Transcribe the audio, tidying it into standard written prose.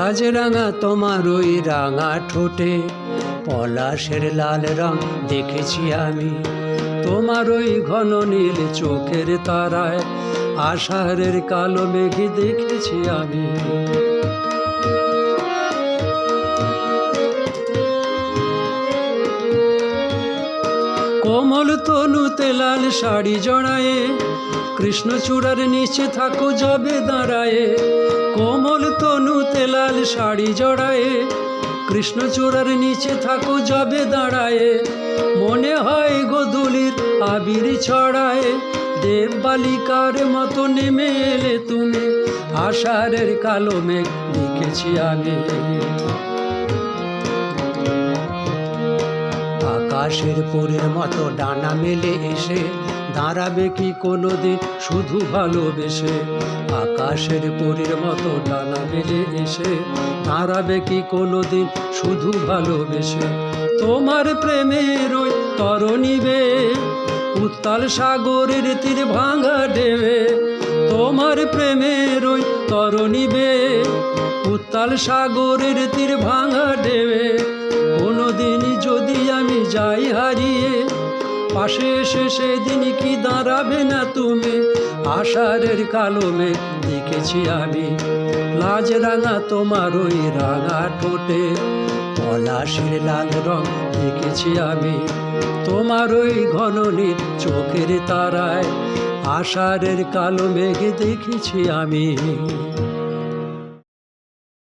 লাজ রাঙা তোমার ওই রাঙা ঠোঁটে পলাশের লাল রং দেখেছি আমি, তোমার ওই ঘন নীল চোখের তারায় আষাঢ়ের কালো মেঘে দেখেছি আমি। কোমল তনুতে লাল শাড়ি জড়ায়ে কৃষ্ণচূড়ার নিচে থাকো যবে দাঁড়ায়ে, কোমল তনুতে লাল শাড়ি জড়ায়ে কৃষ্ণচূড়ার নিচে থাকো যবে দাঁড়ায়ে, মনে হয় গোধূলির আবির ছড়ায়ে দেব বালিকার মতো নেমে এলে তুমি, আষাঢ়ের কালো মেঘ দেখেছি আমি। আকাশের পরের মতো ডানা মেলে এসে দাঁড়াবে কি কোনোদিন শুধু ভালোবেসে, আকাশের পরের মতো ডানা মেলে এসে দাঁড়াবে কি কোনোদিন শুধু ভালোবেসে, তোমার প্রেমের ওই তরণীবে উত্তাল সাগরের তীর ভাঙা ঢেবে, তোমার প্রেমের ওই তরণীবে উত্তাল সাগরের তীর ভাঙা ঢেবে, কোনোদিন যদি আমি যাই হারিয়ে পাশে এসে সেদিন কি দাঁড়াবে না তুমি, আষাঢ়ের কালো মেঘ দেখেছি আমি। লাজ রাঙা তোমার ওই রাঙা ঠোঁটে পলাশের লাল রং দেখেছি আমি, তোমার ওই ঘন নীল চোখের তারায় আষাঢ়ের কালো মেঘ দেখেছি আমি।